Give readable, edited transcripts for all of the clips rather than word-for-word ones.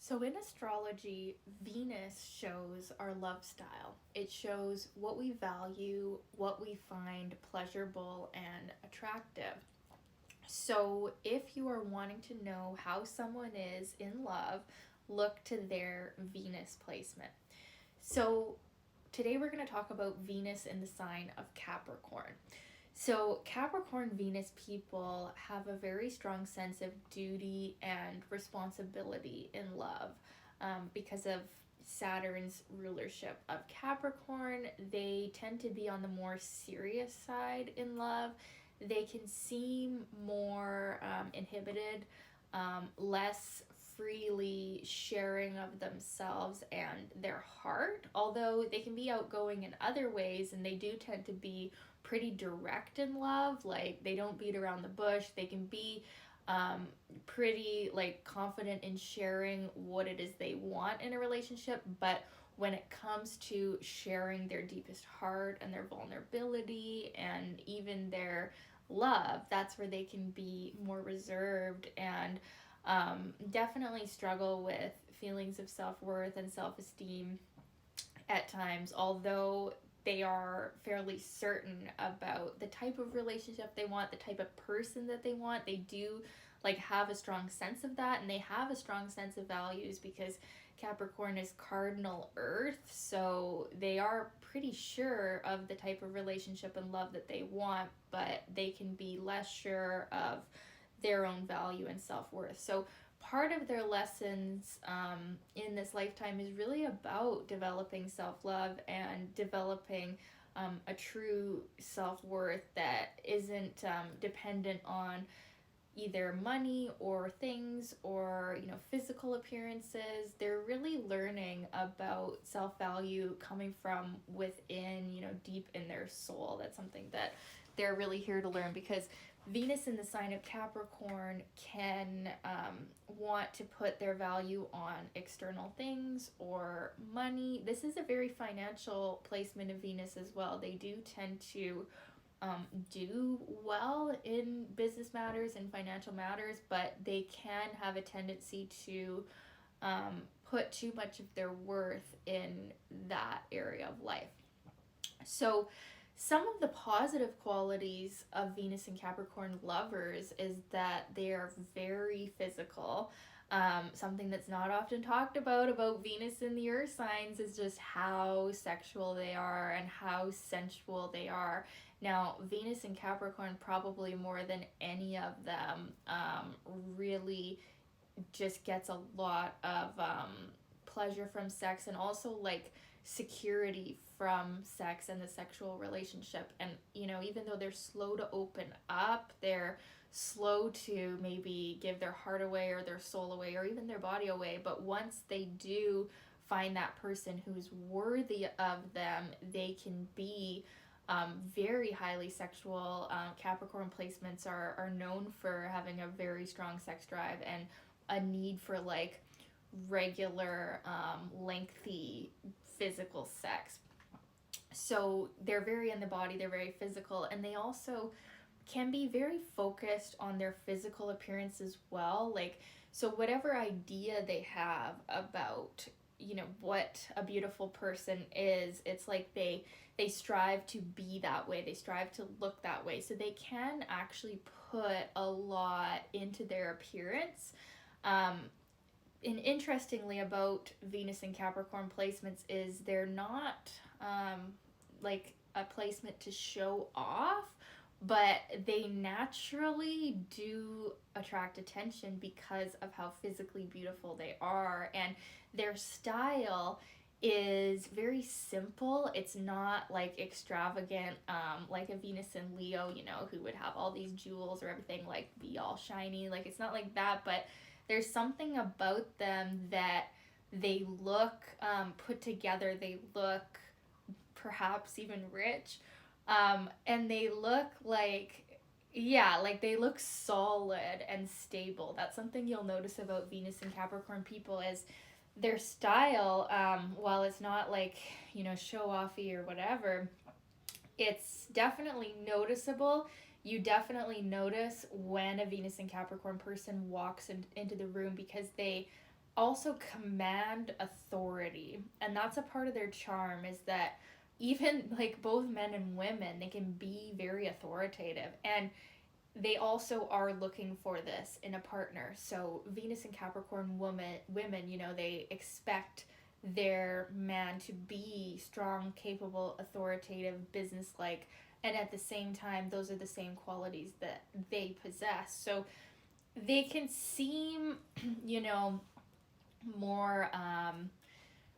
So, in astrology, Venus shows our love style. It shows what we value, what we find pleasurable and attractive. So, if you are wanting to know how someone is in love, look to their Venus placement. So, today we're going to talk about Venus in the sign of Capricorn. So, Capricorn Venus people have a very strong sense of duty and responsibility in love because of Saturn's rulership of Capricorn. They tend to be on the more serious side in love. They can seem more inhibited, less freely sharing of themselves and their heart, although they can be outgoing in other ways, and they do tend to be pretty direct in love. Like, they don't beat around the bush. They can be pretty like confident in sharing what it is they want in a relationship, but when it comes to sharing their deepest heart and their vulnerability and even their love, that's where they can be more reserved and definitely struggle with feelings of self-worth and self-esteem at times, although they are fairly certain about the type of relationship they want, the type of person that they want. They do like have a strong sense of that, and they have a strong sense of values because Capricorn is cardinal earth, so they are pretty sure of the type of relationship and love that they want, but they can be less sure of their own value and self-worth. So part of their lessons in this lifetime is really about developing self-love and developing a true self-worth that isn't dependent on either money or things or physical appearances. They're really learning about self-value coming from within, deep in their soul. That's something that they're really here to learn, because Venus in the sign of Capricorn can want to put their value on external things or money. This is a very financial placement of Venus as well. They do tend to do well in business matters and financial matters, but they can have a tendency to put too much of their worth in that area of life. So, some of the positive qualities of Venus and Capricorn lovers is that they are very physical. Something that's not often talked about Venus and the Earth signs is just how sexual they are and how sensual they are. Now, Venus and Capricorn, probably more than any of them, really just gets a lot of pleasure from sex, and also like security from sex and the sexual relationship. And even though they're slow to open up, they're slow to maybe give their heart away or their soul away or even their body away, but once they do find that person who's worthy of them, they can be very highly sexual. Capricorn placements are known for having a very strong sex drive and a need for like regular lengthy physical sex. So they're very in the body, they're very physical, and they also can be very focused on their physical appearance as well. Like, so whatever idea they have about what a beautiful person is, it's like they strive to be that way, they strive to look that way, so they can actually put a lot into their appearance. And interestingly about Venus and Capricorn placements is they're not like a placement to show off, but they naturally do attract attention because of how physically beautiful they are, and their style is very simple. It's not like extravagant, like a Venus and Leo, who would have all these jewels or everything like be all shiny. Like, it's not like that, but there's something about them that they look put together. They look perhaps even rich, and they look like, yeah, like they look solid and stable. That's something you'll notice about Venus and Capricorn people is their style, while it's not like, show offy or whatever, it's definitely noticeable. You definitely notice when a Venus and Capricorn person walks into the room, because they also command authority. And that's a part of their charm, is that even like both men and women, they can be very authoritative. And they also are looking for this in a partner. So Venus and Capricorn women, you know, they expect their man to be strong, capable, authoritative, businesslike, and at the same time, those are the same qualities that they possess. So they can seem, you know, more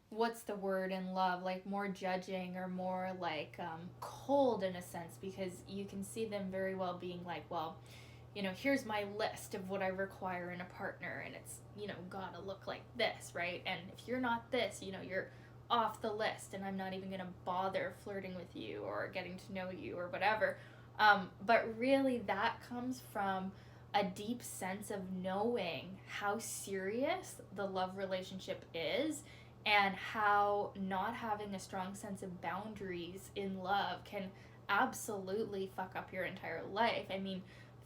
what's the word in love, like more judging or more like cold in a sense, because you can see them very well being like, well, you know, here's my list of what I require in a partner, and it's, you know, gotta look like this, right? And if you're not this, you know, you're off the list, and I'm not even gonna bother flirting with you or getting to know you or whatever. But really, that comes from a deep sense of knowing how serious the love relationship is, and how not having a strong sense of boundaries in love can absolutely fuck up your entire life. I mean,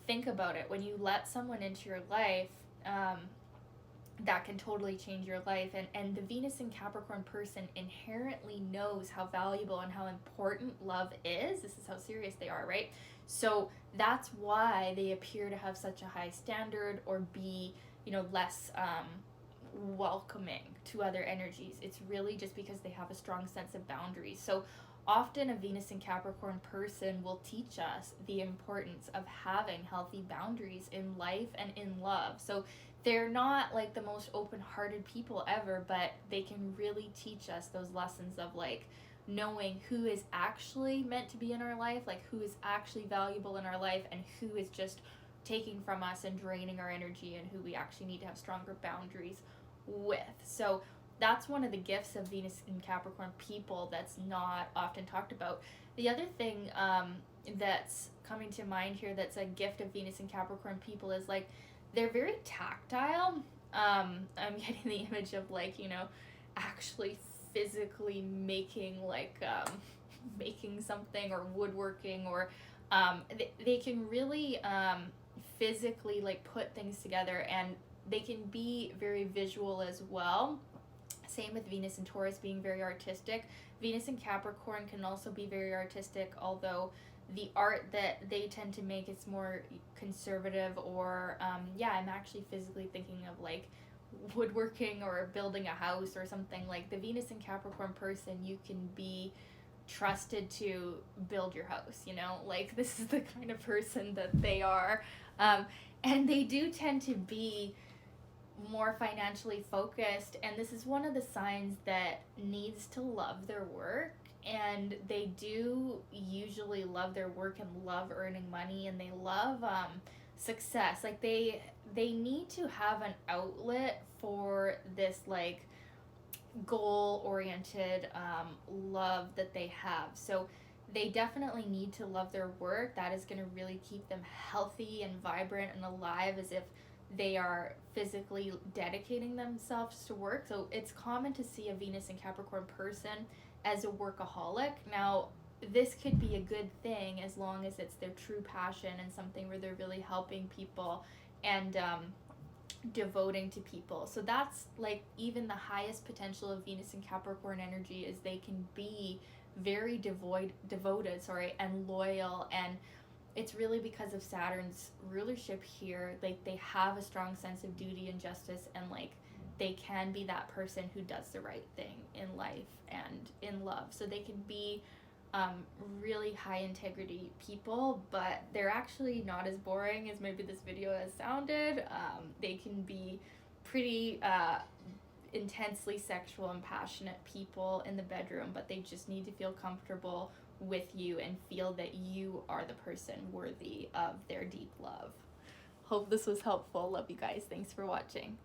think about it. When you let someone into your life, that can totally change your life. And the Venus and Capricorn person inherently knows how valuable and how important love is. This is how serious they are, right? So that's why they appear to have such a high standard, or be, you know, less welcoming to other energies. It's really just because they have a strong sense of boundaries. So often a Venus and Capricorn person will teach us the importance of having healthy boundaries in life and in love. So they're not like the most open-hearted people ever, but they can really teach us those lessons of like knowing who is actually meant to be in our life, like who is actually valuable in our life, and who is just taking from us and draining our energy, and who we actually need to have stronger boundaries with. So that's one of the gifts of Venus and Capricorn people that's not often talked about. The other thing that's coming to mind here that's a gift of Venus and Capricorn people is like they're very tactile. I'm getting the image of like, you know, actually physically making like making something, or woodworking, or they can really physically like put things together, and they can be very visual as well. Same with Venus and Taurus being very artistic. Venus and Capricorn can also be very artistic, although the art that they tend to make is more conservative, or I'm actually physically thinking of like woodworking or building a house or something. Like the Venus and Capricorn person, you can be trusted to build your house, you know, like this is the kind of person that they are. And they do tend to be more financially focused, and this is one of the signs that needs to love their work, and they do usually love their work and love earning money, and they love success. Like they need to have an outlet for this like goal oriented love that they have. So they definitely need to love their work. That is going to really keep them healthy and vibrant and alive, as if they are physically dedicating themselves to work. So it's common to see a Venus and Capricorn person as a workaholic. Now, this could be a good thing as long as it's their true passion and something where they're really helping people and devoting to people. So that's like even the highest potential of Venus and Capricorn energy, is they can be very devoted and loyal. And it's really because of Saturn's rulership here. Like they have a strong sense of duty and justice, and like they can be that person who does the right thing in life and in love. So they can be really high integrity people, but they're actually not as boring as maybe this video has sounded. They can be pretty intensely sexual and passionate people in the bedroom, but they just need to feel comfortable with you and feel that you are the person worthy of their deep love. Hope this was helpful. Love you guys. Thanks for watching.